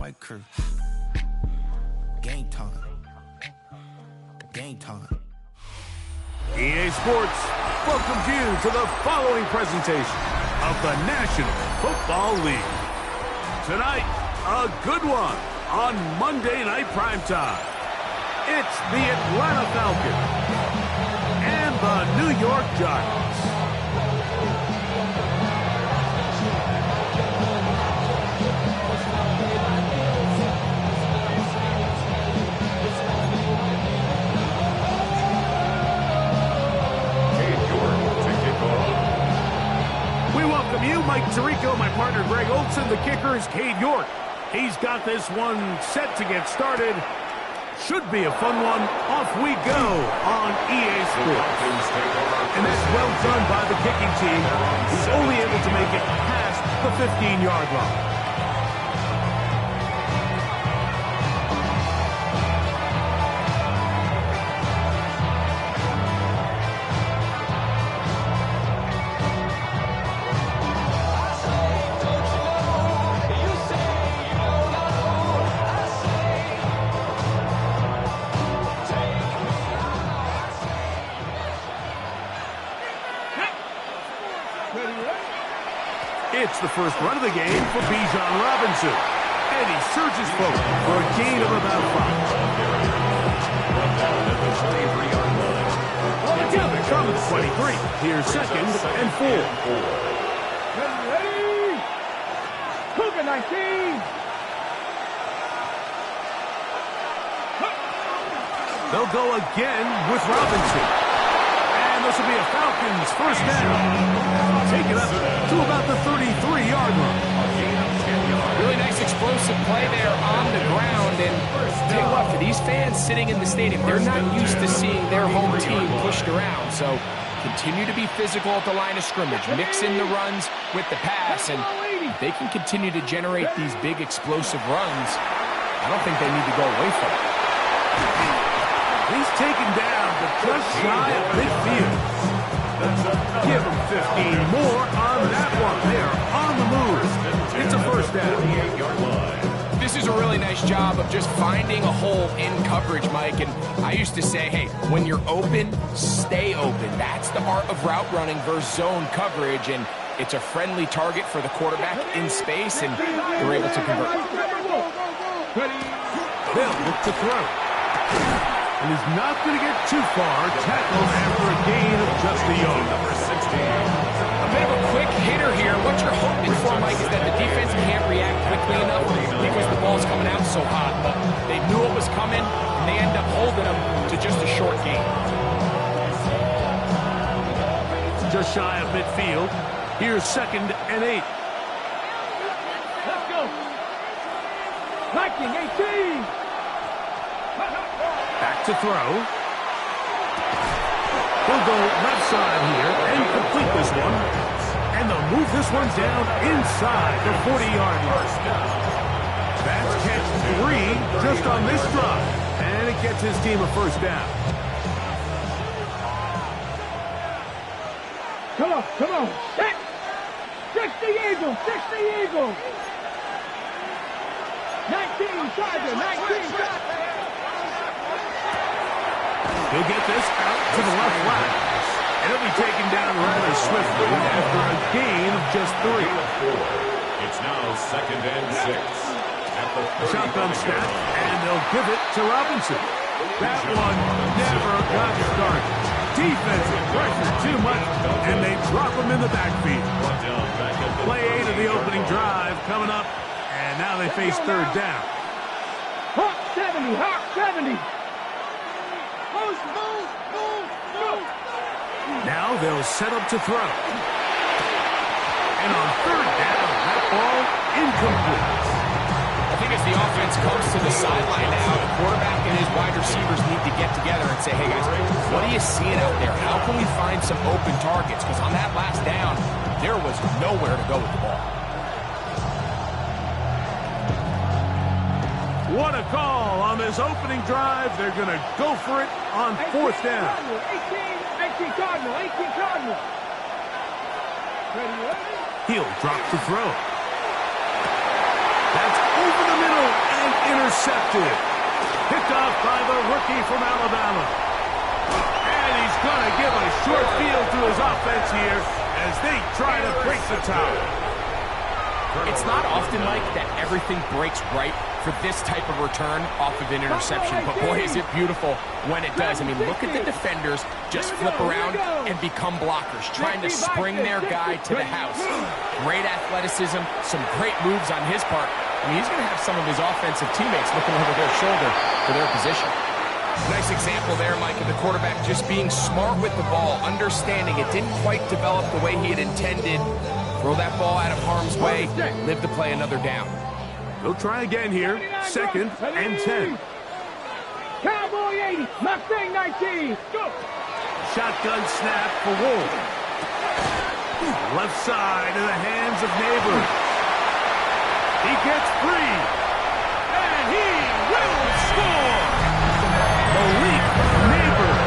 White crew. Game time. Game time. EA Sports welcomes you to the following presentation of the National Football League. Tonight, a good one on Monday Night Primetime. It's the Atlanta Falcons and the New York Giants. We welcome you, Mike Tirico, my partner Greg Olson. The kicker is Cade York. He's got this one set to get started. Should be a fun one. Off we go on EA Sports. And that's well done by the kicking team. He's only able to make it past the 15-yard line. It's the first run of the game for Bijan Robinson. And he surges forward for a gain of about 5. Together from the 23. Here's second and 4. Ready? Cougar 19. They'll go again with Robinson. And this will be a Falcons first down. Take it up to about the 33-yard line. Really nice explosive play there on the ground. And tell you what, for these fans sitting in the stadium, they're not used to seeing their home team pushed around. So continue to be physical at the line of scrimmage. Mix in the runs with the pass. And they can continue to generate these big explosive runs. I don't think they need to go away from it. He's taken down to just shy of midfield. Give them 15 more on that one. They are on the move. It's a first down. This is a really nice job of just finding a hole in coverage, Mike. And I used to say, hey, when you're open, stay open. That's the art of route running versus zone coverage. And it's a friendly target for the quarterback in space, and they're able to convert. They'll look to throw. And he's not going to get too far. Tackled after a gain of just a yard. Number 16. A bit of a quick hitter here. What you're hoping for, Mike, is that the defense can't react quickly enough because the ball's coming out so hot. But they knew it was coming, and they end up holding them to just a short gain. Just shy of midfield. Here's second and 8. Let's go. Viking 18. Back to throw. He'll go left side here and complete this one. And they'll move this one down inside the 40-yard line. That's catch 3 just on this drive. And it gets his team a first down. Come on, come on. Set. 60 Eagles, 60 Eagles. 19 Tiger, 19 Tiger. He'll get this out to the left flat. And he'll be taken down rather swiftly after a gain of just 3. It's now second and 6. At the shotgun snap, and they'll give it to Robinson. That one never got started. Defensive pressure too much, and they drop him in the backfield. Play 8 of the opening drive coming up, and now they face third down. Hawk 70, Hawk 70. Now they'll set up to throw. And on third down, that ball incomplete. I think as the offense comes to the sideline now, the quarterback and his wide receivers need to get together and say, hey guys, what are you seeing out there? How can we find some open targets? Because on that last down, there was nowhere to go with the ball. What a call on this opening drive. They're going to go for it on fourth down. 18 Cardinal, 18 Cardinal. He'll drop the throw. That's over the middle, intercepted. Picked off by the rookie from Alabama. And he's going to give a short field to his offense here as they try to break the tie. It's not often like that everything breaks right for this type of return off of an interception, but boy, is it beautiful when it does. I mean, look at the defenders just flip around and become blockers, trying to spring their guy to the house. Great athleticism, some great moves on his part. I mean, he's going to have some of his offensive teammates looking over their shoulder for their position. Nice example there, Mike, of the quarterback just being smart with the ball, understanding it didn't quite develop the way he had intended. Throw that ball out of harm's way, live to play another down. They'll try again here, 2nd and 10. Cowboy 80, Mustang 19. Go. Shotgun snap for Wolf. Left side in the hands of Neighbors. He gets free. And he will score. Malik Neighbors.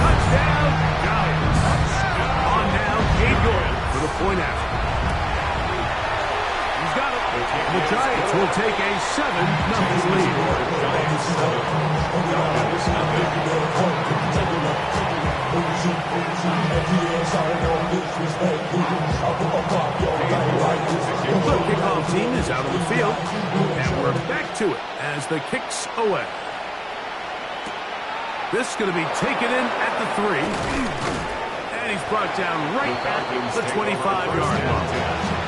Touchdown, Giants. On now, Cade York for the point after. He's got it. The Giants will take a 7-0 lead. The kickoff team is out on the field, and we're back to it as the kick's away. This is going to be taken in at the 3, and he's brought down right at the 25-yard line.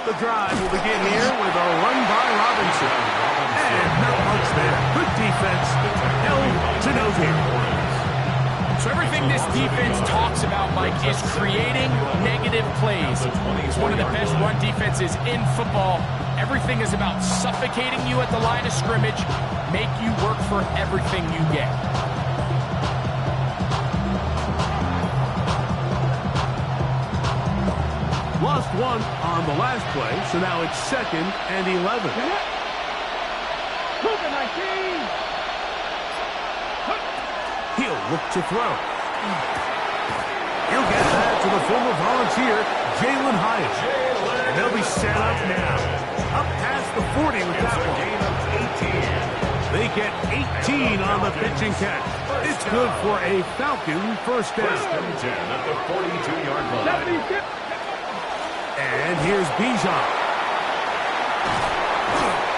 The drive will begin here with a run by Robinson. And not much there. Good defense. Held to no gain. So everything this defense talks about, Mike, is creating negative plays. It's one of the best run defenses in football. Everything is about suffocating you at the line of scrimmage, make you work for everything you get. Lost one on the last play, so now it's 2nd and 11. He'll look to throw. He'll get that to the former volunteer, Jalen Hyatt. And they'll be set up now. Up past the 40 with that one. They get 18 on the pitch and catch. It's good for a Falcon first down. 1st and 10 at the 42-yard line. And here's Bijan.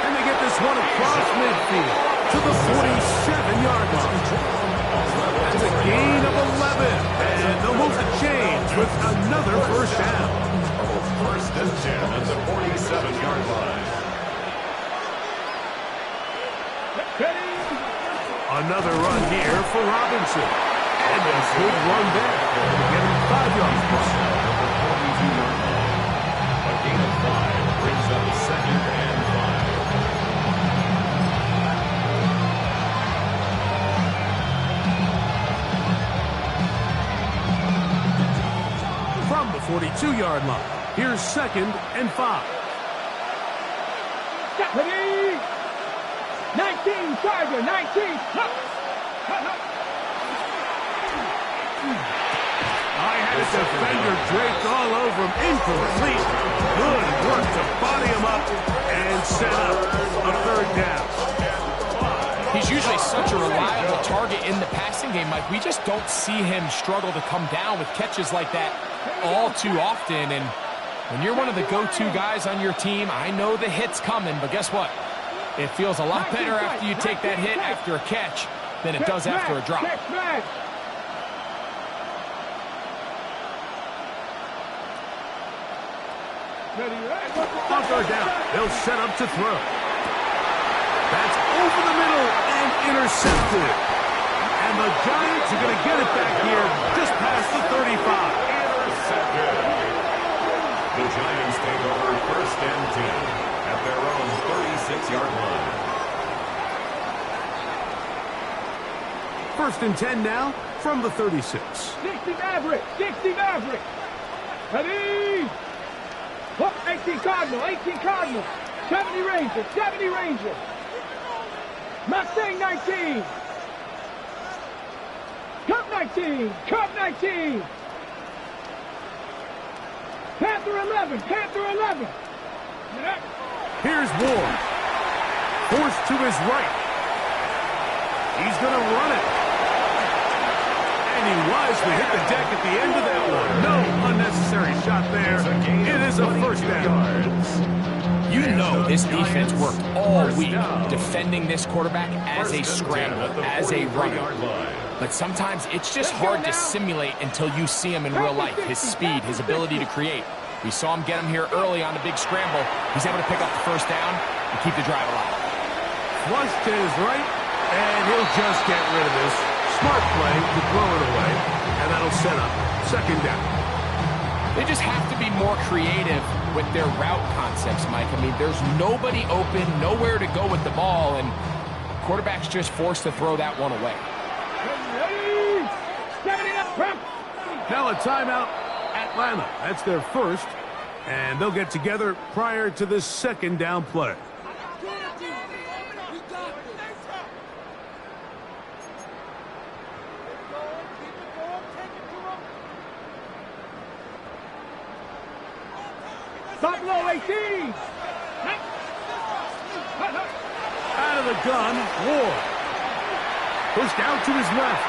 And they get this one across midfield to the 47-yard line. That's a gain of 11. And they'll move the chains with another first down. 1st and 10 at the 47-yard line. Another run here for Robinson. And a good run there. Get him 5 yards. A gain of 5 brings up 2nd and 5. From the 42-yard line, here's 2nd and 5. 19, Charger, 19. I had a defender draped all over him. Incomplete. Good work to body him up and set up a 3rd down. He's usually such a reliable target in the passing game, Mike. We just don't see him struggle to come down with catches like that all too often. And when you're one of the go-to guys on your team, I know the hit's coming, but guess what? It feels a lot better after you take that hit after a catch than it does after a drop. On 3rd down, they'll set up to throw. That's over the middle and intercepted. And the Giants are going to get it back here just past the 35. Intercepted. The Giants take over 1st and 10 at their own 36-yard line. 1st and 10 now from the 36. 60 Maverick, 60 Maverick. Ready? Hook, 18 Cardinal, 18 Cardinal. 70 Ranger, 70 Ranger. Mustang 19. Cup 19, Cup 19. Panther 11, Panther 11. Here's Ward. Forced to his right. He's going to run it. And he wisely hit the deck at the end of that one. No unnecessary shot there. It is a first down. You know this defense worked all week defending this quarterback as a scrambler, as a runner. But sometimes it's just hard to simulate until you see him in real life. His speed, his ability to create. We saw him get him here early on the big scramble. He's able to pick up the first down and keep the drive alive. Flush to his right, and he'll just get rid of this. Smart play to throw it away, and that'll set up second down. They just have to be more creative with their route concepts, Mike. I mean, there's nobody open, nowhere to go with the ball, and quarterback's just forced to throw that one away. Now a timeout, Atlanta. That's their first, and they'll get together prior to this second down play. Top low, 18. Out of the gun, Ward. Pushed out to his left.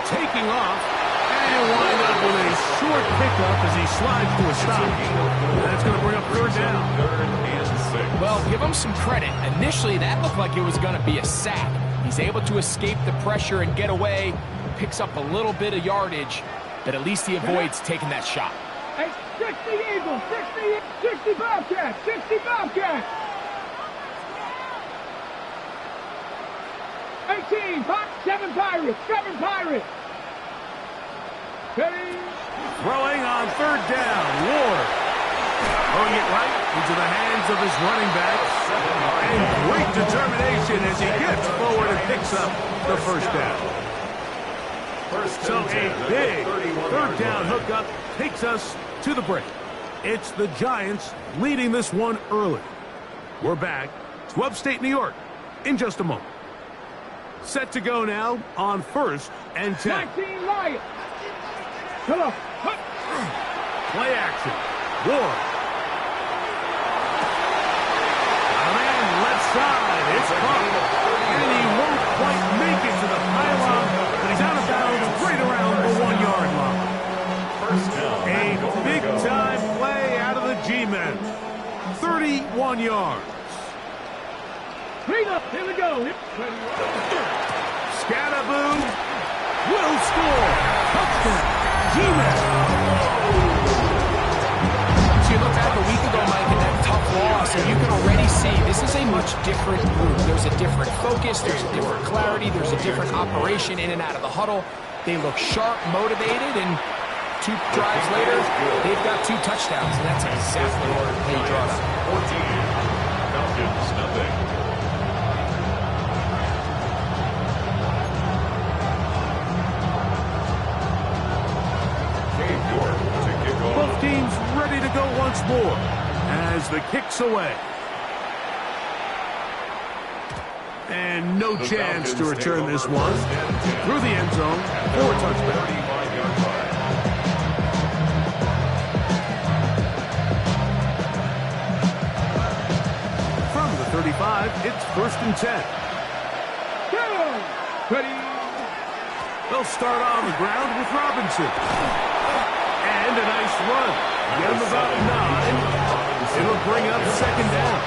Taking off. And he'll wind up with a short pickup as he slides to a stop. And that's going to bring up third down. Well, give him some credit. Initially, that looked like it was going to be a sack. He's able to escape the pressure and get away. Picks up a little bit of yardage, but at least he avoids taking that shot. Hey, 60 Eagles, 60 Bobcats, 60 Bobcats. 18, 7 Pirates, 7 Pirates. Ready? Throwing on third down, Ward. Throwing it right into the hands of his running back. And great determination as he gets forward and picks up the first down. So a big third down hookup takes us to the break. It's the Giants leading this one early. We're back to upstate New York in just a moment. Set to go now on 1st and 10. 19 Lions. Hello. Play action. Ward. Man, left side. It's caught. And he won't quite make it to the pylon, but he's out of bounds right around the 1-yard line. A big-time play out of the G-men. 31 yards. Clean up. Here we go. Scatterboo will score. Touchdown. G-men. So you look back a week ago, Mike, in that tough loss, and you can already see this is a much different group. There's a different focus. There's a different clarity. There's a different operation in and out of the huddle. They look sharp, motivated, and 2 drives later, they've got 2 touchdowns, and that's exactly what they draw up. 14. Falcons, nothing. Both teams ready to go once more as the kick's away. And no chance to return this one. Through the end zone for a touchdown. From the 35, it's 1st and 10. Ready? They'll start on the ground with Robinson. And a nice run. Get him about 9. It'll bring up second down.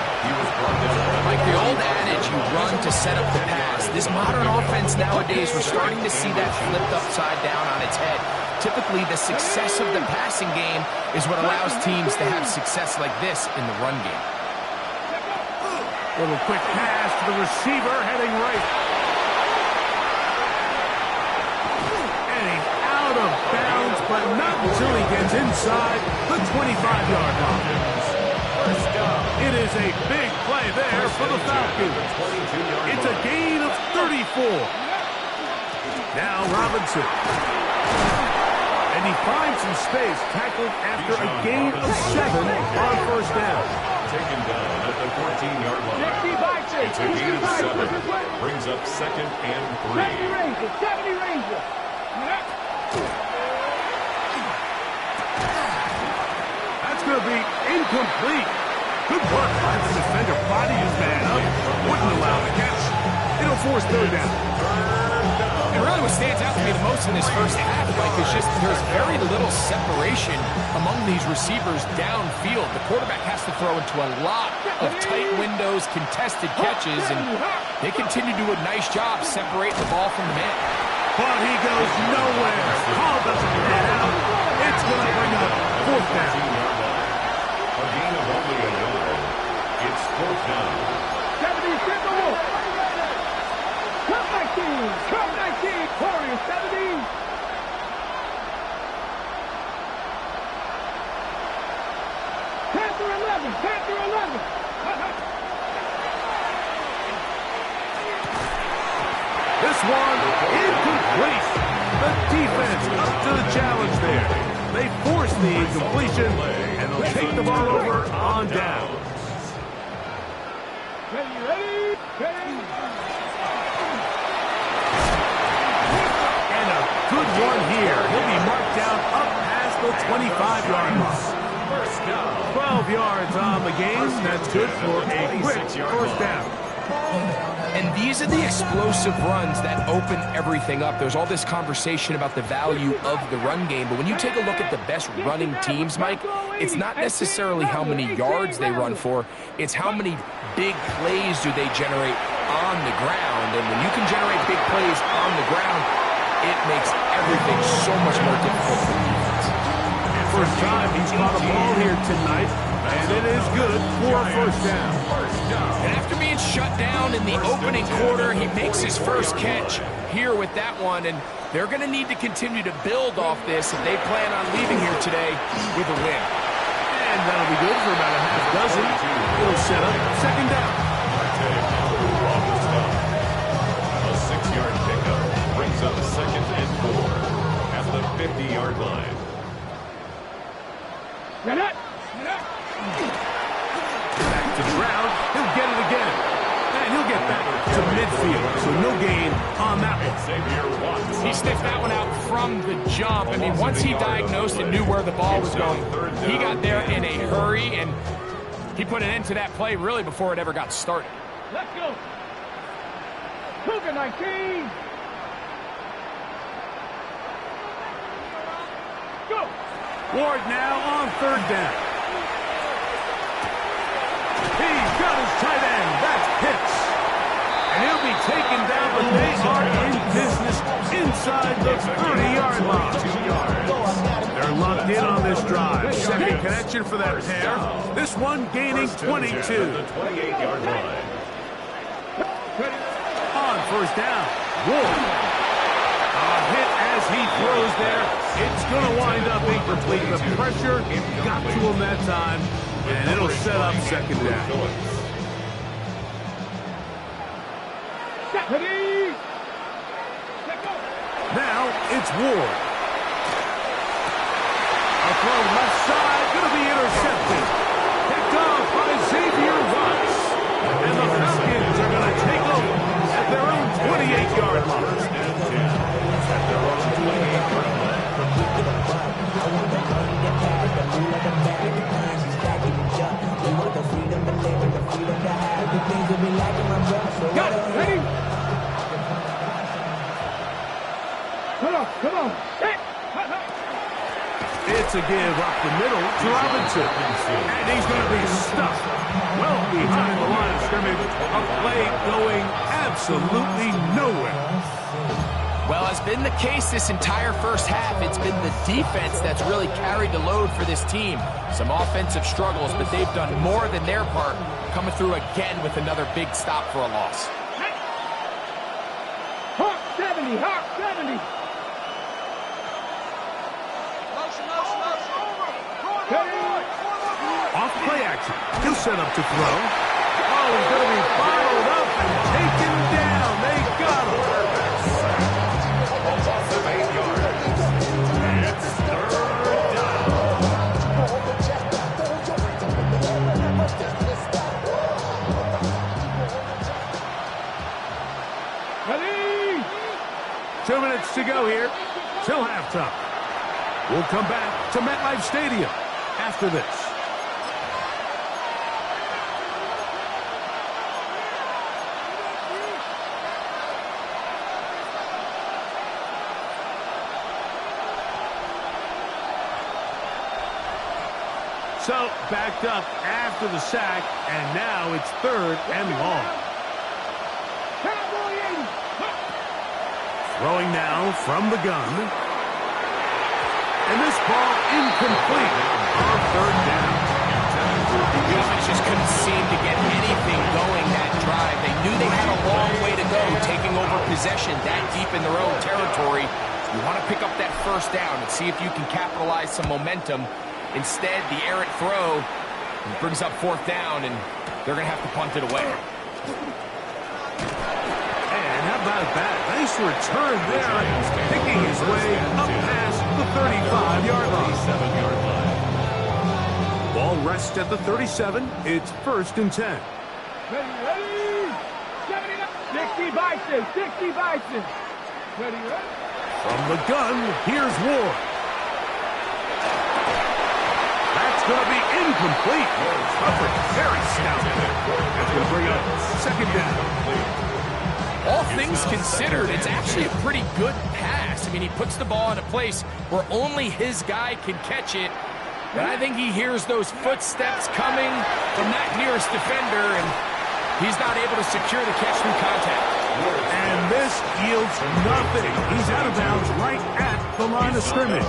Like the old adage, you run to set up the pass. This modern offense nowadays, we're starting to see that flipped upside down on its head. Typically, the success of the passing game is what allows teams to have success like this in the run game. Little quick pass to the receiver, heading right. And he's out of bounds, but not until he gets inside the 25-yard line. It is a big play there for the Falcons. It's a gain of 34. Now Robinson. And he finds some space, tackled after a gain of 7 on first down. Taken down at the 14-yard line. It's a gain of 7. Brings up 2nd and 3. 70 Rangers. That's going to be incomplete. Good work by the defender. Body his man up. Wouldn't allow the catch. It'll force third down. And really what stands out to me the most in this first half, Mike, is just there's very little separation among these receivers downfield. The quarterback has to throw into a lot of tight windows, contested catches, and they continue to do a nice job separating the ball from the man. But he goes nowhere. Call doesn't get out. It's going to bring up fourth down. A gain of only a yard. It's fourth down. 70 Timberwolf. Come 19. Warriors 70. Panther 11. This one incomplete. The defense up to the challenge there. They force the incompletion, and they'll take the ball over on down. Ready. And a good one here. He'll be marked down up past the 25-yard line. 12 yards on the game. That's good for a quick first down. And these are the explosive runs that open everything up. There's all this conversation about the value of the run game, but when you take a look at the best running teams, Mike, it's not necessarily how many yards they run for, it's how many big plays do they generate on the ground. And when you can generate big plays on the ground, it makes everything so much more difficult for the defense. First time he's caught a ball here tonight, and it is good for a first down. And after being shut down in the opening quarter, he makes his first catch here with that one, and they're going to need to continue to build off this if they plan on leaving here today with a win. And that'll be good for about a half dozen. It'll set up second down. A 6-yard pickup brings up 2nd and 4 at the 50-yard line. Back to the ground. He'll get it again. And he'll get back to midfield. So no gain on that one. He sniffed that one out from the jump. I mean, once he diagnosed and knew where the ball was going, he got there in a hurry, and he put an end to that play really before it ever got started. Let's go. Cougar 19. Go. Ward now on third down. He's got his tight end. That's Pitts. And he'll be taken down, but they are in business inside the 30-yard line. They're locked in on this drive. Second connection for that pair. This one gaining 22. The 28-yard line. On first down, Ward. A hit as he throws there. It's going to wind up incomplete. The pressure got to him that time, and it'll set up second down. Now it's Ward. A throw left side, going to be intercepted. Picked off by Xavier Watts. And the Falcons are going to take over at their own 28-yard line. Ready? Come on. It's a give up the middle to Robinson. And he's going to be stuck well behind the line of scrimmage. A play going absolutely nowhere. Well, as been the case this entire first half, it's been the defense that's really carried the load for this team. Some offensive struggles, but they've done more than their part, coming through again with another big stop for a loss. Hawk 70. Off play action. He'll set up to throw. Oh, he's going to be followed up and taken down. They got him. 2 minutes to go here till halftime. We'll come back to MetLife Stadium after this. So, backed up after the sack, and now it's 3rd and long. Throwing now from the gun. And this ball incomplete on 3rd down. The offense just couldn't seem to get anything going that drive. They knew they had a long way to go, taking over possession that deep in their own territory. You want to pick up that 1st down and see if you can capitalize some momentum. Instead, the errant throw brings up 4th down, and they're going to have to punt it away. And how about that? Nice return there, picking his way up past the 35-yard line. Ball rests at the 37. It's 1st and 10. Ready? 60 Bison, 60 Bison. Ready? From the gun, here's Ward. That's going to be incomplete. Covered very stout. That's going to bring up 2nd down. All things considered, it's actually a pretty good pass. I mean, he puts the ball in a place where only his guy can catch it. But I think he hears those footsteps coming from that nearest defender, and he's not able to secure the catch through contact. And this yields nothing. He's out of bounds right at the line of scrimmage.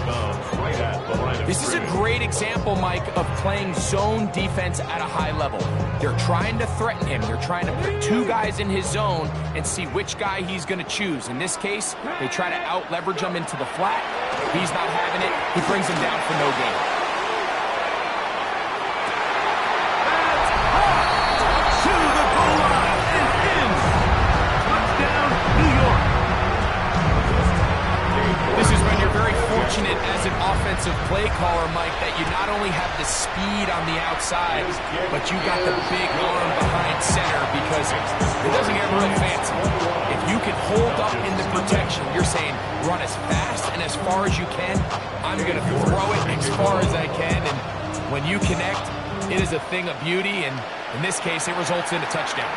This is a great example, Mike, of playing zone defense at a high level. They're trying to threaten him. They're trying to put 2 guys in his zone and see which guy he's going to choose. In this case, they try to out-leverage him into the flat. He's not having it. He brings him down for no gain. Fortunate as an offensive play caller, Mike, that you not only have the speed on the outside, but you got the big arm behind center, because it doesn't get real fancy. If you can hold up in the protection, you're saying run as fast and as far as you can. I'm going to throw it as far as I can, and when you connect, it is a thing of beauty, and in this case, it results in a touchdown.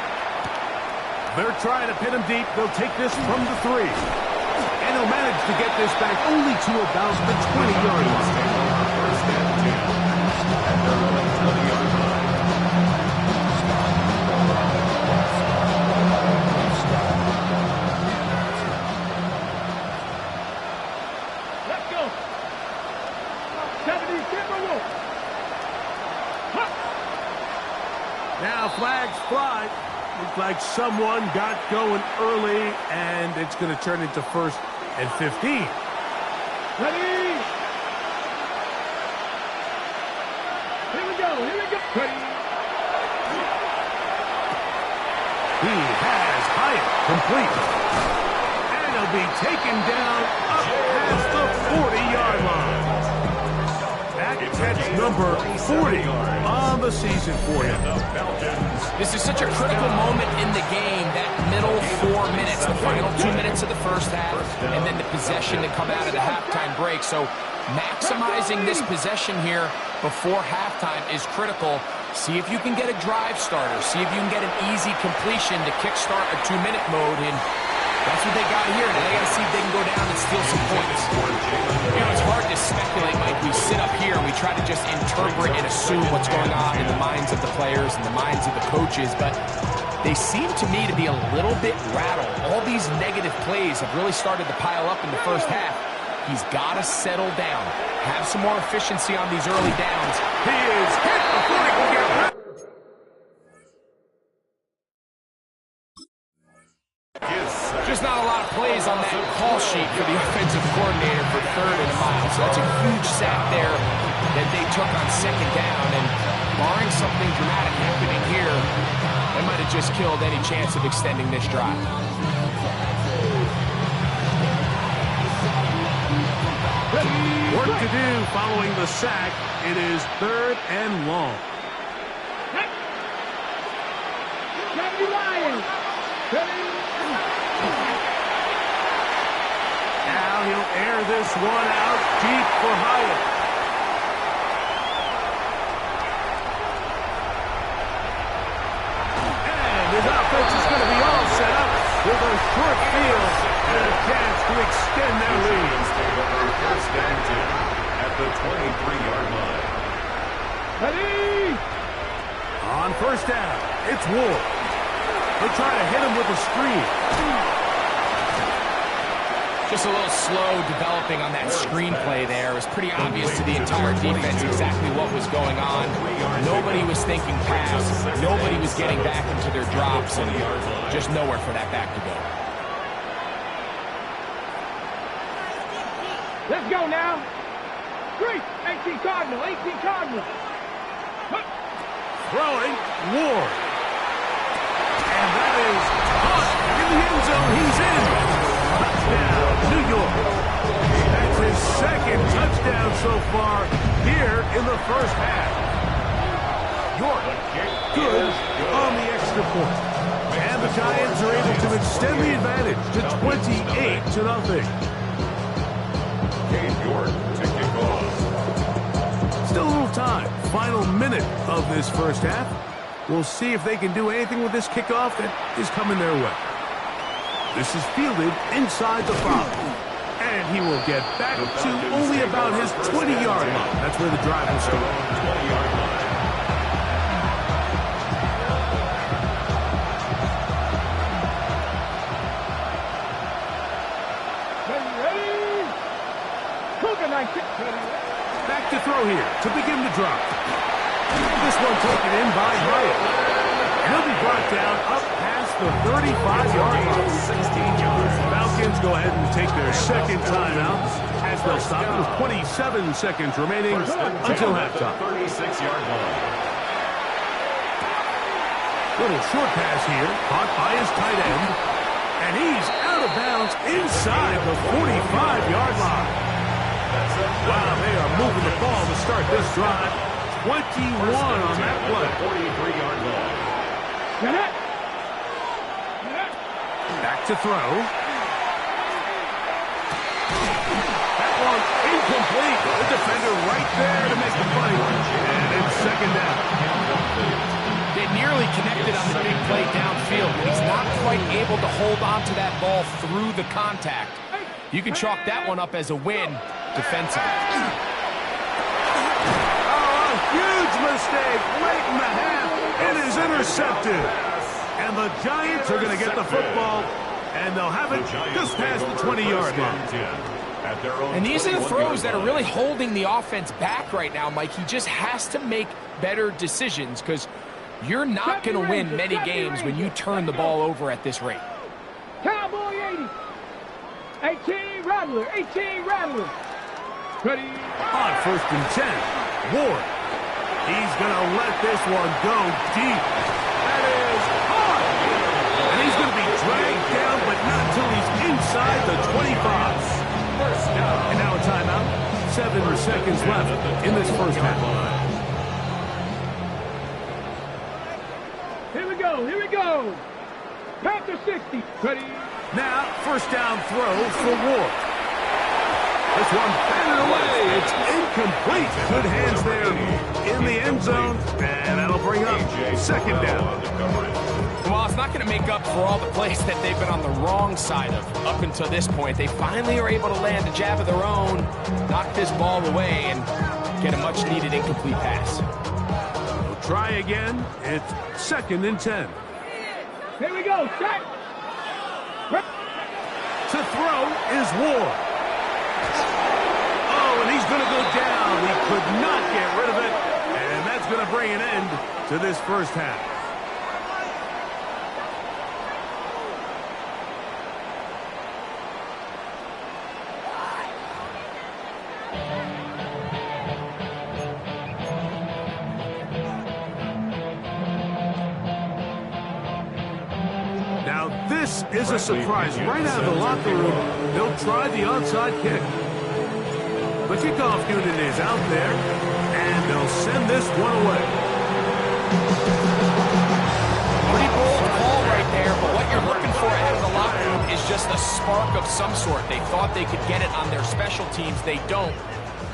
They're trying to pin him deep. They'll take this from the 3. And he'll manage to get this back only to about the 20-yard line. Let's go. 70 Timberwolves. Now flags fly. Looks like someone got going early, and it's going to turn into 1st and 15. Ready? Here we go. Ready? He has Hyatt complete. And he'll be taken down up past the 40-yard line. That catch number 40 on the season for him. This is such a critical moment in the game, that middle 4 minutes, the final 2 minutes of the first half, and then the possession to come out of the halftime break. So maximizing this possession here before halftime is critical. See if you can get a drive starter. See if you can get an easy completion to kickstart a 2-minute mode, and that's what they got here. Now they got to see if they can go down and steal some points. You know, it's hard to speculate, Mike. We sit up here and we try to just interpret and assume what's going on in the minds of the players and the minds of the coaches, but they seem to me to be a little bit rattled. All these negative plays have really started to pile up in the first half. He's got to settle down, have some more efficiency on these early downs. He is hit before he can get back. Just not a lot of plays on that call sheet for the offensive coordinator for 3rd and a mile. So that's a huge sack there that they took on 2nd down. And barring something dramatic happening here, they might have just killed any chance of extending this drive. Work to do following the sack. It is 3rd and long. Now he'll air this one out deep for Hyatt. And his offense is going to be all set up with a short field and a chance to extend their lead. Take over first and 10 at the 23-yard line. Ready? On first down, it's Ward. They'll try to hit him with a screen. Just a little slow developing on that screenplay there. It was pretty obvious to the entire defense exactly what was going on. Nobody was thinking pass. Nobody was getting back into their drops, and just nowhere for that back to go. Let's go now. 3, 18 Cardinal, 18 Cardinal. Throwing, Ward. And that is caught in the end zone. He's in. Touchdown, New York. That's his second touchdown so far here in the first half. York, good on the extra point. And the Giants are able to extend the advantage to 28-0. York to kick off. Still a little time. Final minute of this first half. We'll see if they can do anything with this kickoff that is coming their way. This is fielded inside the 5. And he will get back to only about his 20-yard line. That's where the drive will start. 20-yard line. Back to throw here to begin the drive. This one taken in by Hyatt. And he'll be brought down up past the 35-yard line. 16 yards. Falcons go ahead and take their second timeout as they'll stop it with 27 seconds remaining until halftime. 36-yard line. Little short pass here, caught by his tight end. And he's out of bounds inside the 45-yard line. Wow, they are moving the ball to start this drive. 21 on that play. 43-yard line. Back to throw. That one incomplete. The defender right there to make the play. And it's second down. They nearly connected on the big play downfield, but he's not quite able to hold on to that ball through the contact. You can chalk that one up as a win defensively. Oh, a huge mistake late in the half. It is intercepted. And the Giants are going to get the football, and they'll have it just past the 20-yard line. And these are the throws that are really holding the offense back right now, Mike. He just has to make better decisions because you're not going to win many games when you turn the ball over at this rate. Cowboy 80. 18 Rattler, 18 Rattler. Ready? On first and 10, Ward. He's going to let this one go deep. That is hard. And he's going to be dragged down, but not until he's inside the 25. First down. And now a timeout. 7 seconds left in this first half. Here we go, here we go. Panther 60. Ready? Now, first down throw for Ward. This one batted away. It's incomplete. Good hands there in the end zone. And that'll bring up second down. Well, it's not going to make up for all the plays that they've been on the wrong side of up until this point. They finally are able to land a jab of their own, knock this ball away, and get a much-needed incomplete pass. They'll try again. It's second and 10. Here we go, set. To throw is Ward. Oh, and he's going to go down. He could not get rid of it. And that's going to bring an end to this first half. This is a surprise. Right out of the locker room, they'll try the onside kick. The kickoff unit is out there, and they'll send this one away. Pretty bold call right there, but what you're looking for out of the locker room is just a spark of some sort. They thought they could get it on their special teams. They don't.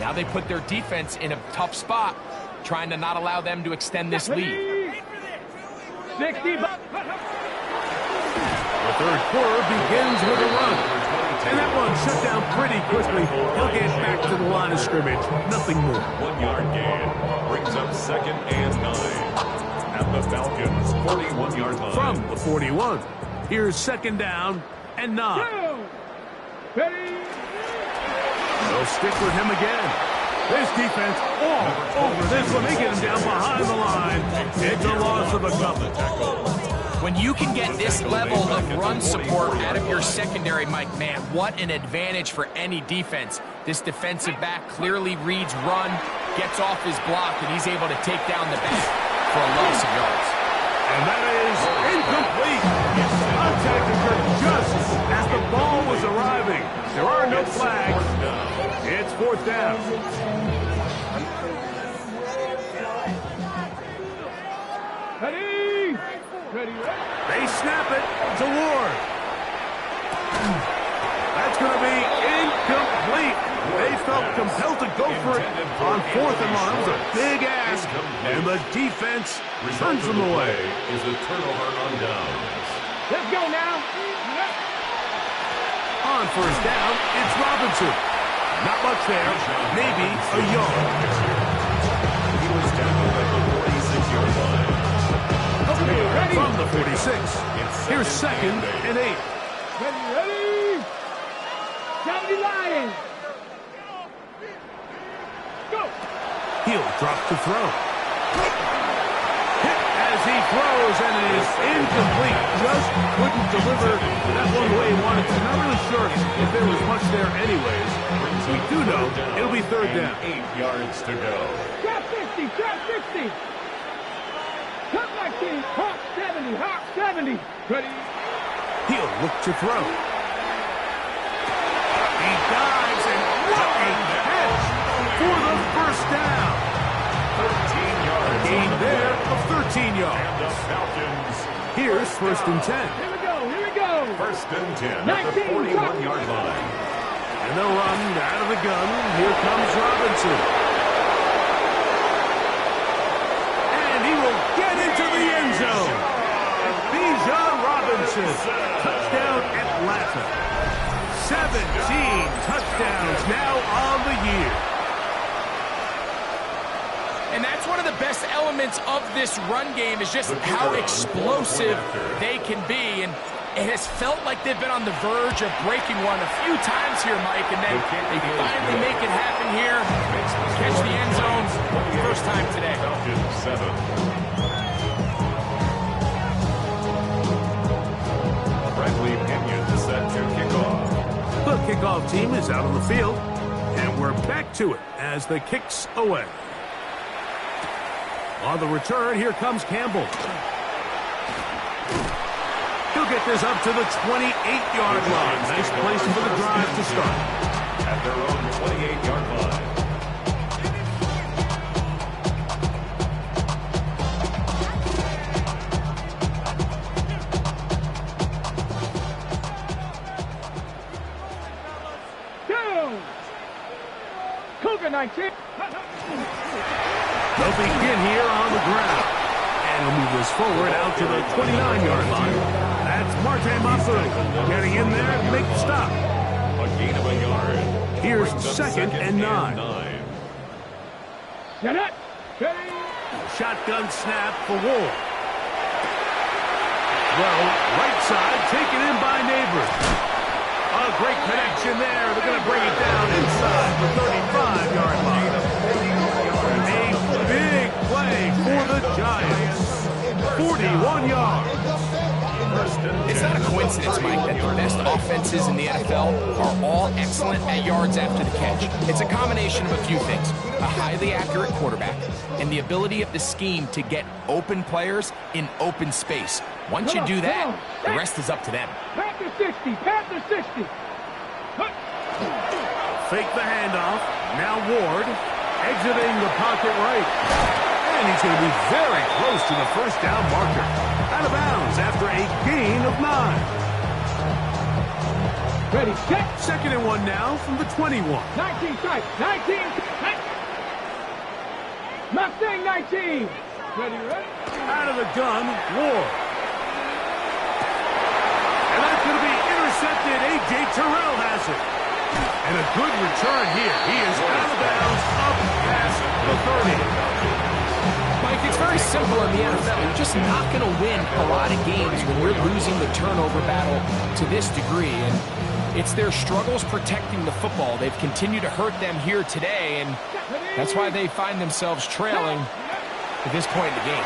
Now they put their defense in a tough spot, trying to not allow them to extend this lead. 60. The third quarter begins with a run. And that one shut down pretty quickly. He'll get back to the line of scrimmage. Nothing more. 1 yard gain brings up 2nd and 9 at the Falcons' 41-yard line. From the 41, here's 2nd down and 9. Ready? They'll stick with him again. This defense all over this one. They get him down behind the line. It's a loss of a couple. When you can get this level of run support out of your secondary, Mike, man, what an advantage for any defense. This defensive back clearly reads run, gets off his block, and he's able to take down the back for a loss of yards. And that is incomplete. Contact occurred just as the ball was arriving. There are no flags. It's 4th down. Ready? Ready? They snap it to Ward. That's going to be incomplete. They felt compelled to go for it on 4th and long. It was a big ask, and the defense turns them away. Is a turnover on downs. Let's go now. On 1st down, it's Robinson. Not much there, maybe a yard. He was tackled at the 46-yard line. Okay, ready? From the 46, here's 2nd and 8. Ready? 70 Lions. Go. He'll drop to throw. Hit as he throws, and it is incomplete. Just couldn't deliver that one the way he wanted to. Not really sure if there was much there anyways. We do know it'll be 3rd down. 8 yards to go. Drop 50. Drop 60. Cut my team. Hawk 70. Hawk 70. Ready? He'll look to throw. He dives, and what a catch for the 1st down. 13 yards. Gain there of 13 And yards. the Falcons. Here's 1st and 10. Here we go. Here we go. 1st and 10 at the 41-yard line. And they'll run out of the gun. Here comes Robinson. And he will get into the end zone. Bijan Robinson. Touchdown Atlanta. 17 touchdowns now on the year. And that's one of the best elements of this run game is just how explosive they can be. And it has felt like they've been on the verge of breaking one a few times here, Mike, and then they finally make it happen here. Catch the end zone. First time today. Falcons 7. Bradley Pinion set to kickoff. The kickoff team is out on the field, and we're back to it as the kick's away. On the return, here comes Campbell. He'll get this up to the 28-yard line. Nice place for the drive to start. At their own 28-yard line. Down. Cougar 19. They'll begin here on the ground. And he'll move this forward out to the 29-yard line. That's Marte Mafu getting in there and make the stop. A gain of a yard. Here's Brings up 2nd and 9. Get it. Ready? Shotgun snap for Ward. Well, right side taken in by Neighbors. A great connection there. They're going to bring it down inside the 35-yard line. A big play for the Giants. 41 yards. It's not a coincidence, Mike, that the best offenses in the NFL are all excellent at yards after the catch. It's a combination of a few things. A highly accurate quarterback and the ability of the scheme to get open players in open space. Once you do that, the rest is up to them. Panther 60. Panther 60. Fake the handoff. Now Ward exiting the pocket right. And he's going to be very close to the first down marker. Out of bounds after a gain of 9. Ready, set. 2nd and 1 now from the 21. 19 strike. 19. Mustang 19. Ready, ready. Out of the gun, Ward. And that's going to be intercepted. A.J. Terrell has it. And a good return here. He is out of bounds, up past the 30. Mike, it's very simple in the NFL. You're just not going to win a lot of games when you're losing the turnover battle to this degree. And it's their struggles protecting the football. They've continued to hurt them here today, and that's why they find themselves trailing at this point in the game.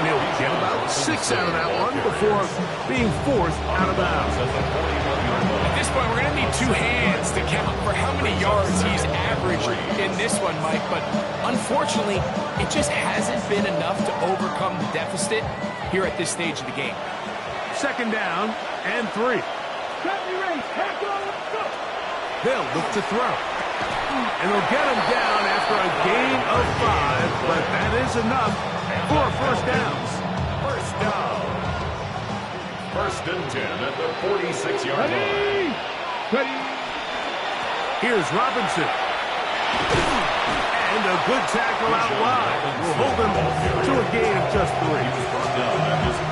And he'll get about 6 out of that one before being forced out of bounds. At this point, we're going to need 2 hands to count for how many yards he's averaged in this one, Mike. But unfortunately, it just hasn't been enough to overcome the deficit here at this stage of the game. 2nd down and 3. They'll look to throw. And they'll get him down after a gain of 5, but that is enough for a 1st down. 1st down. 1st and 10 at the 46-yard line. Ready. Here's Robinson. And a good tackle out wide. We'll hold him to a gain of just 3.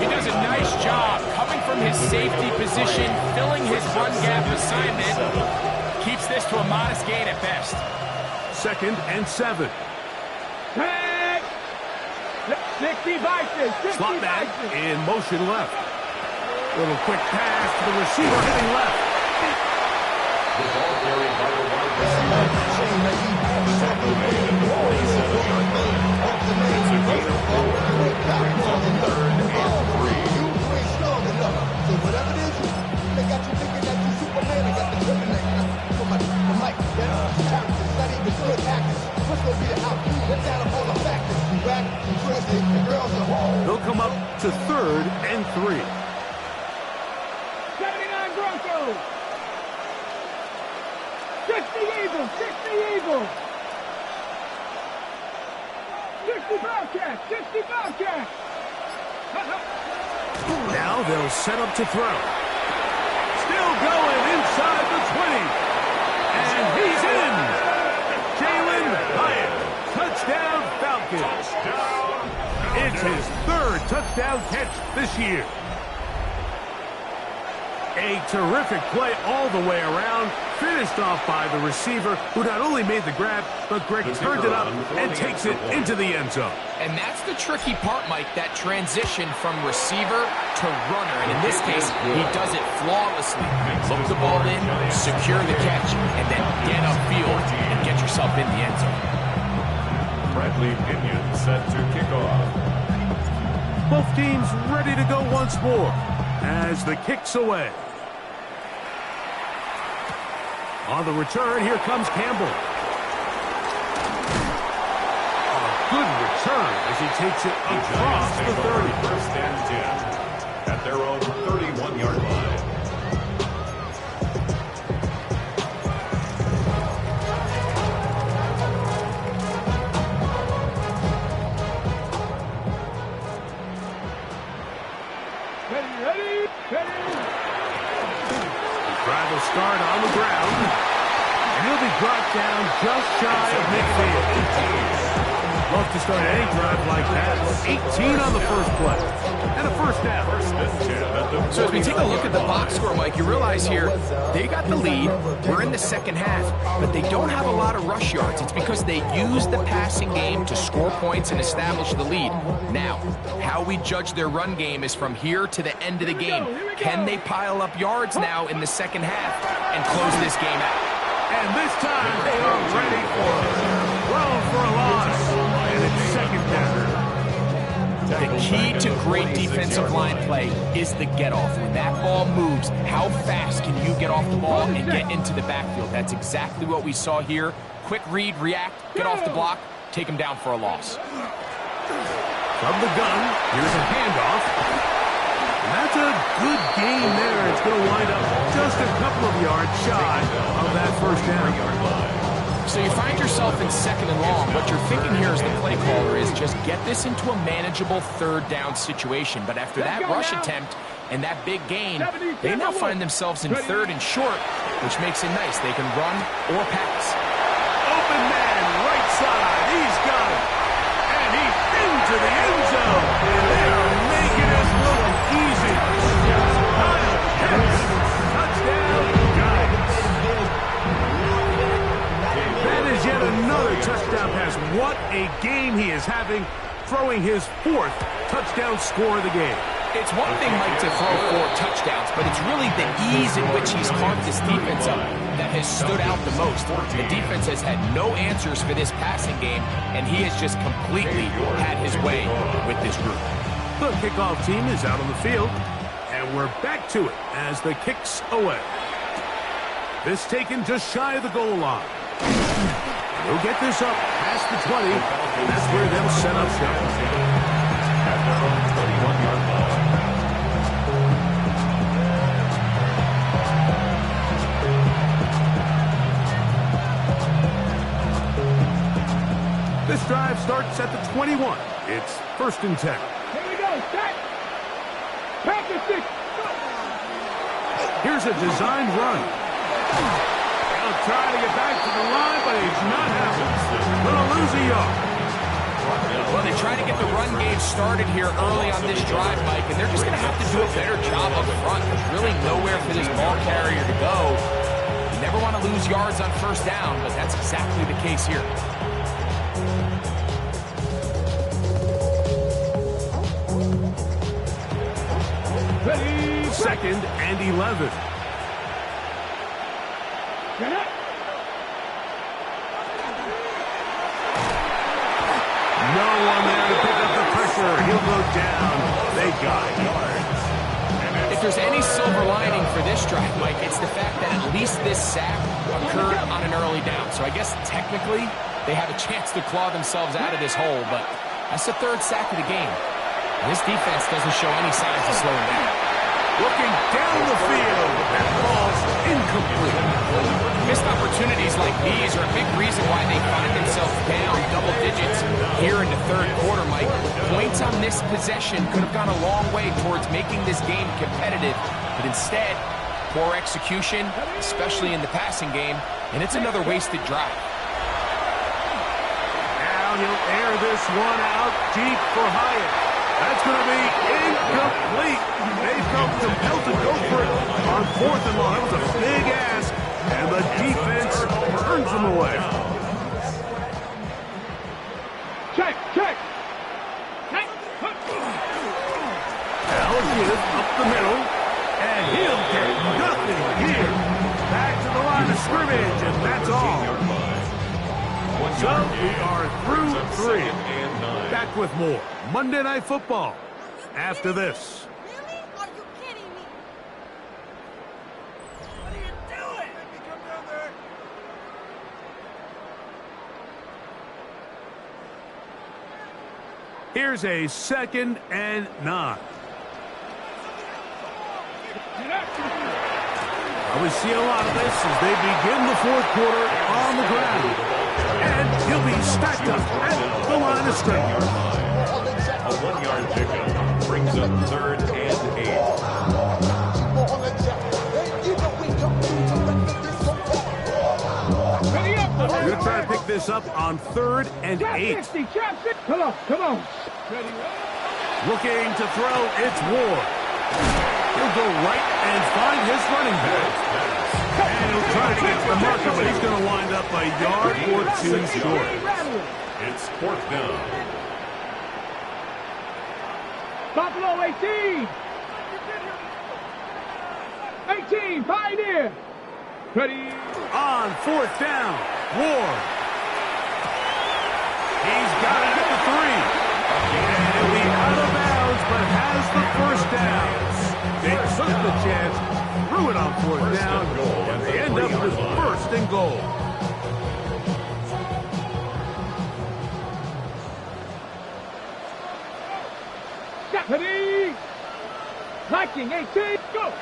He does a nice job coming from his safety position, filling his run gap assignment. Keeps this to a modest gain at best. 2nd and 7. 60 Vikings. Slot back in motion left. Little quick pass to the receiver hitting left. The ball carried by the wide receiver. The tackle made at the 47-yard line. It's a gain of 4. Brings up 3rd and 3. You ain't strong enough. So whatever it is, they got you thinking that you Superman. I got the Terminator. For Mike, that's characters, not even good actors. What's going to be the outcome? Let's add up all the factors. You rap, you crazy, the girls are home. They'll come up to 3rd and 3. 79 Broncos. 60 Eagles. 60 Eagles. 60 Bobcats. 60 Bobcats. Now they'll set up to throw. Still going inside the 20. And he's in. Jalen Hyatt. Touchdown Falcons. It's his 3rd touchdown catch this year. A terrific play all the way around. Finished off by the receiver, who not only made the grab, but Greg turned it up and takes it into the end zone. And that's the tricky part, Mike, that transition from receiver to runner. And in this case, he does it flawlessly. Look the ball in, secure the catch, and then get upfield and get yourself in the end zone. Bradley Pinion set to kick off. Both teams ready to go once more as the kick's away. On the return, here comes Campbell. A good return as he takes it across the 30. 1st and 10 at their own 31-yard line. Ready. Drive will start on the ground. And he'll be brought down just shy of midfield. Love to start any drive like that. 18 on the first play. And a 1st down. 1st and 10 at the So as we take a look at the box score, Mike, you realize here they got the lead. We're in the 2nd half, but they don't have a lot of rush yards. It's because they use the passing game to score points and establish the lead. Now, how we judge their run game is from here to the end of the game. Can they pile up yards now in the 2nd half and close this game out? And this time they are ready for it. Thrown for a loss. And it's 2nd down. The key to great defensive line play is the get-off. When that ball moves, how fast can you get off the ball and get into the backfield? That's exactly what we saw here. Quick read, react, get off the block, take him down for a loss. From the gun, here's a handoff. And that's a good gain there. It's going to wind up just a couple of yards shy of that 1st down. So you find yourself in 2nd and long. What you're thinking here as the play caller is just get this into a manageable 3rd down situation. But after that rush attempt, and that big gain, they now find themselves in 3rd and short, which makes it nice. They can run or pass. Open man, right side. He's got it. And he's into the end zone. They are making it look easy. Kyle Pitts. Touchdown, Giants. That is yet another touchdown pass. What a game he is having, throwing his 4th touchdown score of the game. It's one thing, Mike, to throw 4 touchdowns, but it's really the ease in which he's carved this defense up that has stood out the most. The defense has had no answers for this passing game, and he has just completely had his way with this group. The kickoff team is out on the field, and we're back to it as the kick's away. This taken just shy of the goal line. They'll get this up past the 20, and that's where they'll set up shop. At their own 31-yard line. This drive starts at the 21. It's 1st and 10. Here we go, set. Practice it. Here's a designed run. He'll try to get back to the line, but he's not happening. Gonna lose a yard. Well, they try to get the run game started here early on this drive, Mike, and they're just going to have to do a better job up front. There's really nowhere for this ball carrier to go. You never want to lose yards on 1st down, but that's exactly the case here. Ready, 2nd and 11. Get it. No one there to pick up the pressure. He'll go down. They got yards. If there's any silver lining for this drive, Mike, it's the fact that at least this sack occurred on an early down. So I guess technically they have a chance to claw themselves out of this hole, but that's the 3rd sack of the game. And this defense doesn't show any signs of slowing down. Looking down the field. That ball's incomplete. Missed opportunities like these are a big reason why they find themselves down double digits here in the 3rd quarter, Mike. Points on this possession could have gone a long way towards making this game competitive, but instead, poor execution, especially in the passing game, and it's another wasted drive. Now he'll air this one out deep for Hyatt. That's going to be incomplete. They felt compelled to go for it on 4th and long. That was a big ask, and the defense turns them away. Check. Now give up the middle, and he'll get nothing here. Back to the line of scrimmage, and that's all. So we are through 3. Back with more Monday Night Football after this. Really? Are you kidding me? What are you doing? Come down there. Here's a 2nd and 9. We see a lot of this as they begin the 4th quarter on the ground. And he'll be stacked up at the line of scrimmage. A 1-yard pickup brings up 3rd and 8. Ready up. We're going to try to pick this up on 3rd and 8. Come on. Ready. Looking to throw, it's Ward. He'll go right and find his running back. And he'll try to get to the marker, but he's going to wind up a yard or 2 short. It's 4th down. Buffalo 18. 18, Pioneer. Ready. On 4th down, Ward. He's got it at the 3. And he'll be out of bounds, but has the 1st down. They took the chance, threw it on 4th down, and they end up with 1st and goal. Ready. Viking 18, go.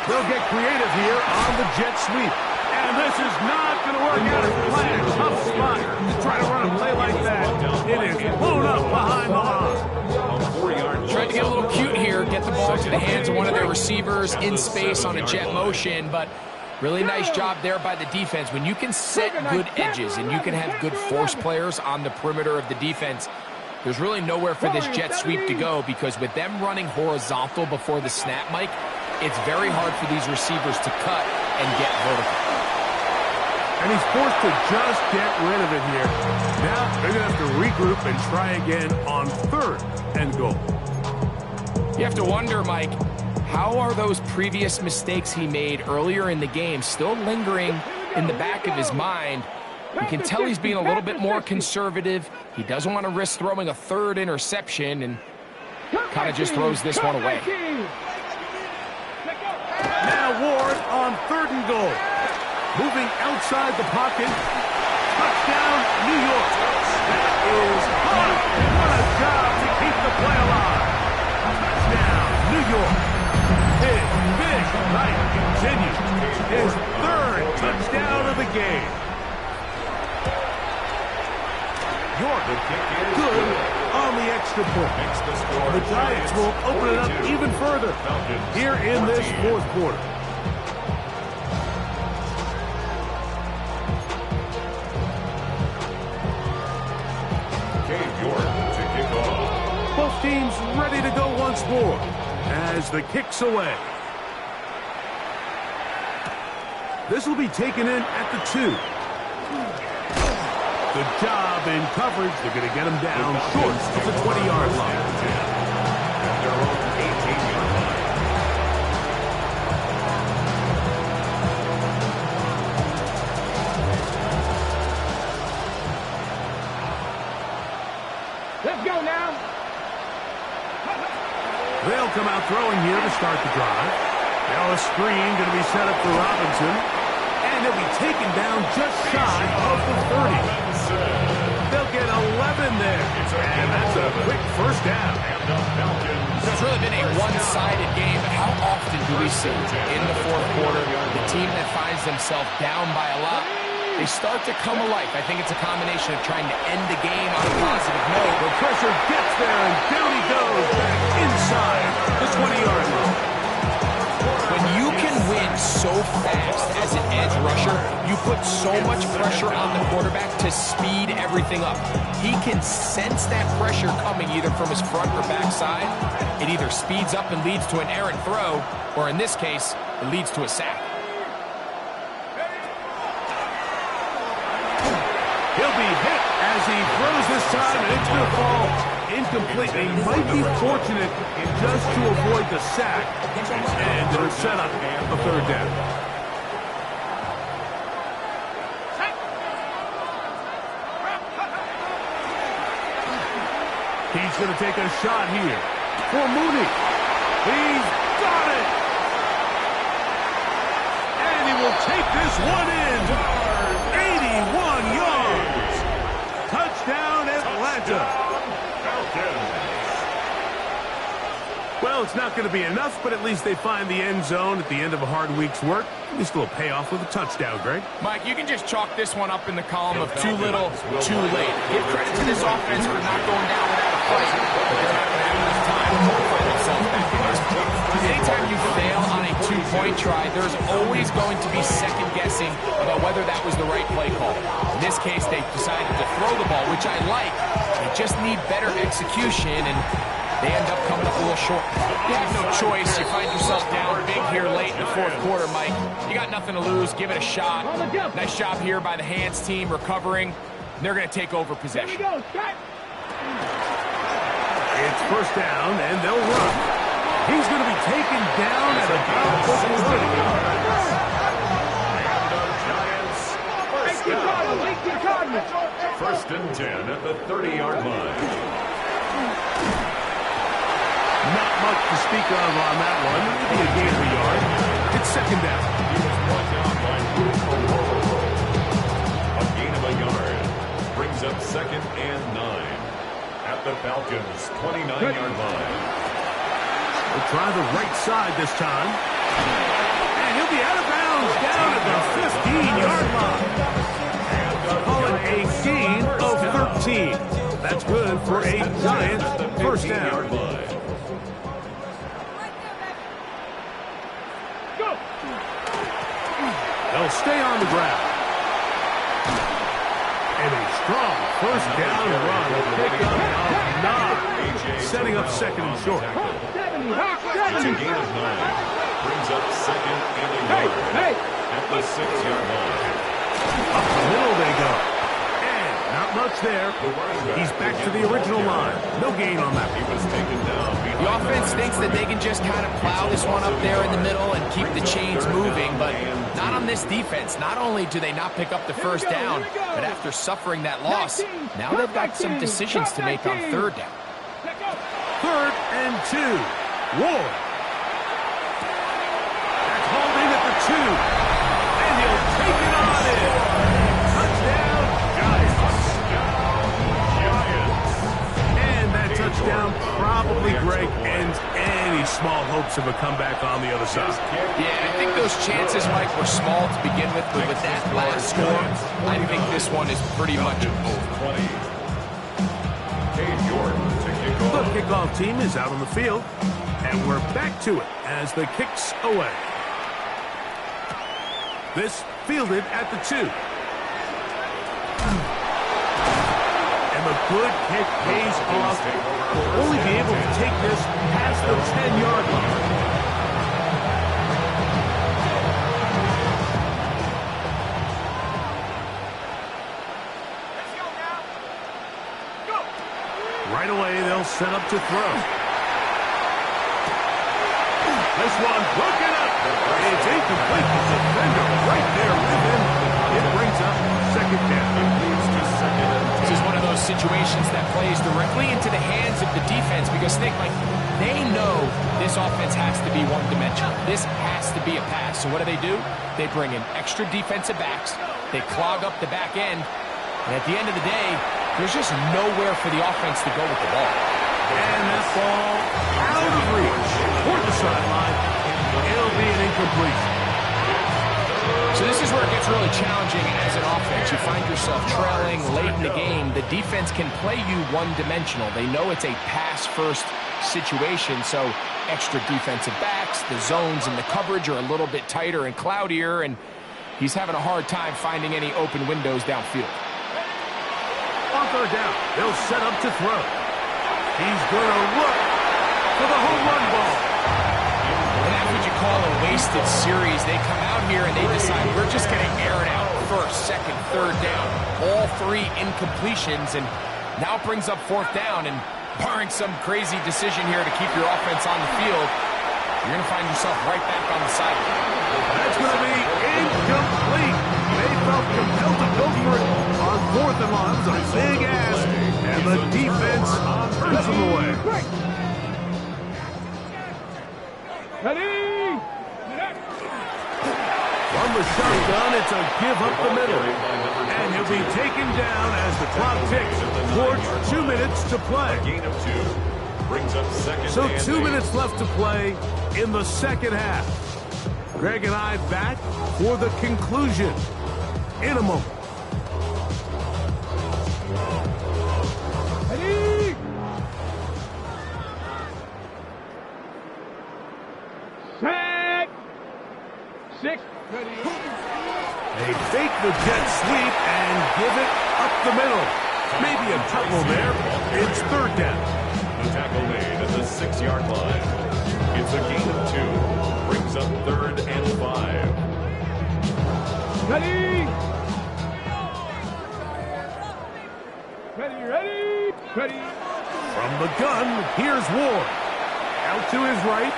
They'll get creative here on the jet sweep. And this is not going to work out as planned. Tough spot to try to run a play like that. It is blown up behind the line. Tried to get a little cute here, get the ball to the the hands of one of their receivers in space on a jet motion, but really nice job there by the defense. When you can set good edges and you can have good force players on the perimeter of the defense, there's really nowhere for this jet sweep to go, because with them running horizontal before the snap, Mike, it's very hard for these receivers to cut and get vertical. And he's forced to just get rid of it here. Now they're going to have to regroup and try again on 3rd and goal. You have to wonder, Mike, how are those previous mistakes he made earlier in the game still lingering in the back of his mind? You can tell he's being a little bit more conservative. He doesn't want to risk throwing a 3rd interception, and kind of just throws this one away. Now Ward on 3rd and goal. Moving outside the pocket. Touchdown, New York. That is hard. What a job to keep the play alive. Touchdown, New York. Big night continues. His 3rd touchdown of the game. York, good on the extra point. The Giants will open it up even further here in this 4th quarter. Both teams ready to go once more as the kick's away. This will be taken in at the 2. Good job in coverage. They're going to get him down short of the 20-yard line. Their own 18-yard line. Let's go now. They'll come out throwing here to start the drive. Now a screen going to be set up for Robinson. And he'll be taken down just shy of the 30. They'll get 11 there. And that's a quick first down. It's really been a one-sided game, but how often do we see in the 4th quarter the team that finds themselves down by a lot, they start to come alive? I think it's a combination of trying to end the game on a positive note. The pressure gets there, and down he goes back inside the 20-yard line. When you can win so fast as an edge rusher, you put so much pressure on the quarterback to speed everything up. He can sense that pressure coming either from his front or back side. It either speeds up and leads to an errant throw, or in this case, it leads to a sack. He'll be hit as he throws this time, and it's going to fall incomplete. They might be fortunate just to avoid the sack, and it'll set up a 3rd down. He's going to take a shot here for Mooney. He's got it! And he will take this one in. 81 yards. Touchdown, Atlanta. Well, it's not going to be enough, but at least they find the end zone at the end of a hard week's work. At least a little payoff with a touchdown, Greg. Mike, you can just chalk this one up in the column of too little, too late. Give credit to this offense for not going down without a fight, but they're not going to have enough time to find themselves back in this. Anytime you fail on a 2-point try, there's always going to be second-guessing about whether that was the right play call. In this case, they decided to throw the ball, which I like. They just need better execution, and they end up coming up a little short. You have no choice. You find yourself down big here late in the 4th quarter, Mike. You got nothing to lose. Give it a shot. Nice job here by the hands team recovering. They're going to take over possession. It's first down, and they'll run. He's going to be taken down at about the 30. First and 10 at the 30-yard line. Not much to speak of on that one. Maybe a gain of a yard. It's second down. He was brought down by a gain of a yard. Brings up 2nd and 9 at the Falcons' 29-yard line. We'll try the right side this time. And he'll be out of bounds down at the 15-yard line. Call it a gain of 13. That's good for a Giants first down. They'll stay on the ground. And a strong first down run. Pickup of 9. Setting up second and short. It's a gain of 9. Brings up second and a yard. At the 6-yard line. Up the middle they go. And not much there. He's back to the original line. No gain on that. He was taken down. The offense thinks that they can just kind of plow this one up there in the middle and keep the chains moving, but not on this defense. Not only do they not pick up the first down, but after suffering that loss, now they've got some decisions to make on third down. 3rd and 2. Ward. That's holding at the 2. And he'll take it on in. Touchdown, Giants. And that touchdown probably, Greg, ends any small hopes of a comeback on the other side. Yeah, I think those chances, Mike, were small to begin with, but with that last score, I think this one is pretty much over. The kickoff team is out on the field, and we're back to it as the kick's away. This fielded at the 2. And the good kick pays off. Will only be able to take this past the 10-yard line. Right away, they'll set up to throw. This one broken up. It's incomplete. The defender right there with him. It brings up second down. This is one of those situations that plays directly into the hands of the defense because, Nick, like, they know this offense has to be one-dimensional. This has to be a pass. So what do? They bring in extra defensive backs. They clog up the back end. And at the end of the day, there's just nowhere for the offense to go with the ball. And that ball out of reach toward the sideline. It'll be an incompletion. So this is where it gets really challenging as an offense. You find yourself trailing late in the game. The defense can play you one-dimensional. They know it's a pass-first situation, so extra defensive backs, the zones and the coverage are a little bit tighter and cloudier, and he's having a hard time finding any open windows downfield. On third down, they'll set up to throw. He's going to look for the home run ball. And that's what you call a wasted series. They come out here and they decide we're just going to air it out first, second, third down. All 3 incompletions, and now it brings up fourth down. And barring some crazy decision here to keep your offense on the field, you're going to find yourself right back on the sideline. That's going to be incomplete. They felt compelled to go for it on 4th and long. That was a big ask, and the defense turns them away. Ready? From the shotgun, it's a give up the middle. And he'll be taken down as the clock ticks towards 2 minutes to play. Gain of 2. Brings up second. So 2 minutes left to play in the second half. Greg and I back for the conclusion in a moment. Ready? Set. 6. Ready. They fake the jet sweep and give it up the middle. Maybe a couple there. It's third down. The tackle made at the 6-yard line. It's a gain of 2. Brings up 3rd and 5. Ready? Ready? From the gun, here's Ward. Out to his right.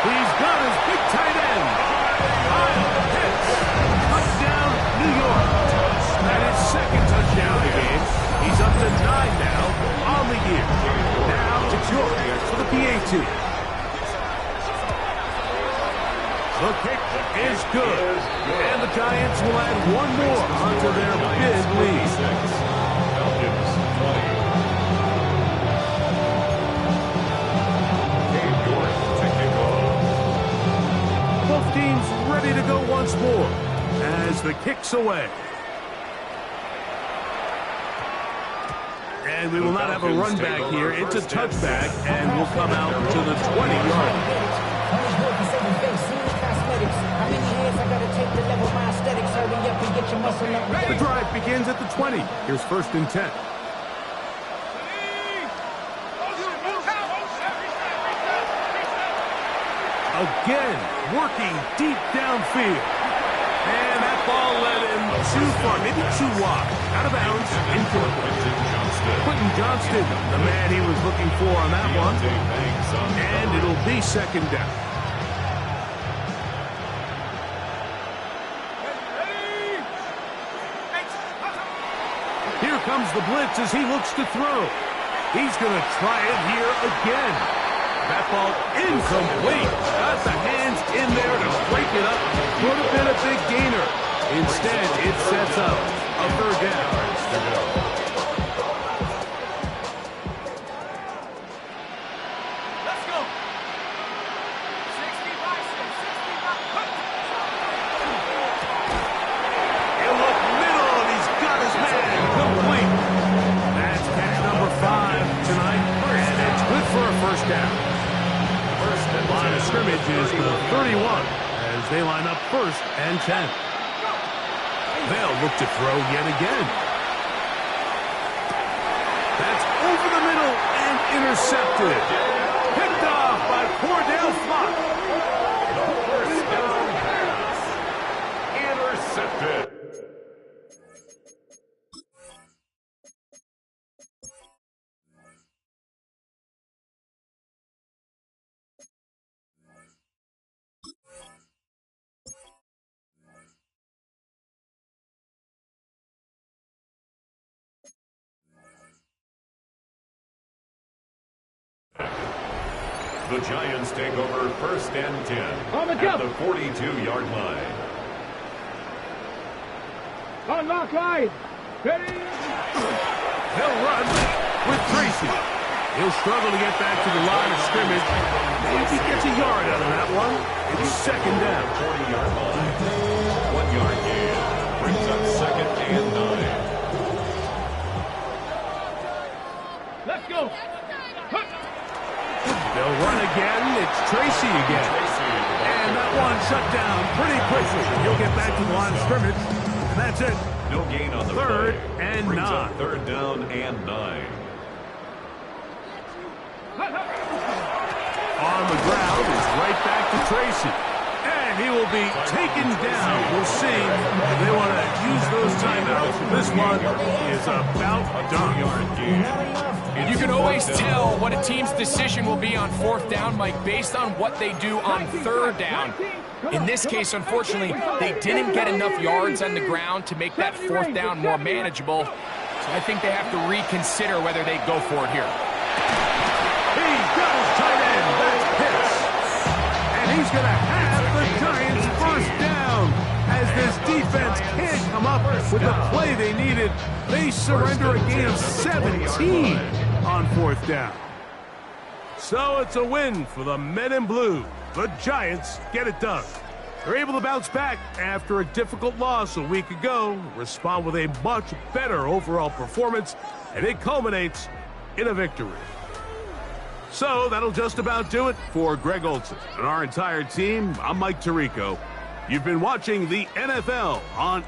He's got his big tight end. Kyle Pitts. Touchdown, New York. And his second touchdown of the game. He's up to 9 now on the year. Now it's York for the PAT. The kick is good. And the Giants will add one more onto their big lead. Falcons 20. Both teams ready to go once more as the kick's away. And we will not have a run back here. It's a touchback, and we'll come out to the 20-yard line. The drive begins at the 20. Here's 1st and 10. Again, working deep downfield. And that ball led him too far, maybe too wide. Out of bounds, incomplete. Quentin Johnston, the man he was looking for on that one. And it'll be 2nd down. Here comes the blitz as he looks to throw. He's going to try it here again. That ball incomplete. Got the hands in there to break it up. Would have been a big gainer. Instead, it sets up a 3rd down. Let's go. 65, 65. In the middle, and he's got his man complete. That's catch number 5 tonight, and it's good for a 1st down. Line of scrimmage is to the 31 as they line up 1st and 10. They'll look to throw yet again. That's over the middle and intercepted. Picked off by Cordell Flock. The 1st down pass. Intercepted. The Giants take over 1st and 10 at the 42-yard line. On lock line. Ready? He'll run with Tracy. He'll struggle to get back to the line of scrimmage. Maybe he gets a yard out of that one. It's 2nd down. 40-yard line. 1-yard gain. Brings up 2nd and 9. Let's go. They'll run again. It's Tracy again. And that one shut down pretty quickly. He'll get back to the line of scrimmage. And that's it. No gain on the 3rd play. and Brings 9. up 3rd down and 9. On the ground is right back to Tracy. And he will be taken down. We'll see if they want to use those timeouts. This one is about done. You can always tell what a team's decision will be on 4th down, Mike, based on what they do on 3rd down. In this case, unfortunately, they didn't get enough yards on the ground to make that 4th down more manageable. So I think they have to reconsider whether they go for it here. He's got his tight end. That's Pitts. And he's going to have the Giants 1st down. As this defense can't come up with the play they needed, they surrender a gain of 17 on 4th down. So it's a win for the Men in Blue. The Giants get it done. They're able to bounce back after a difficult loss a week ago, respond with a much better overall performance, and it culminates in a victory. So that'll just about do it for Greg Olson and our entire team. I'm Mike Tirico. You've been watching the NFL on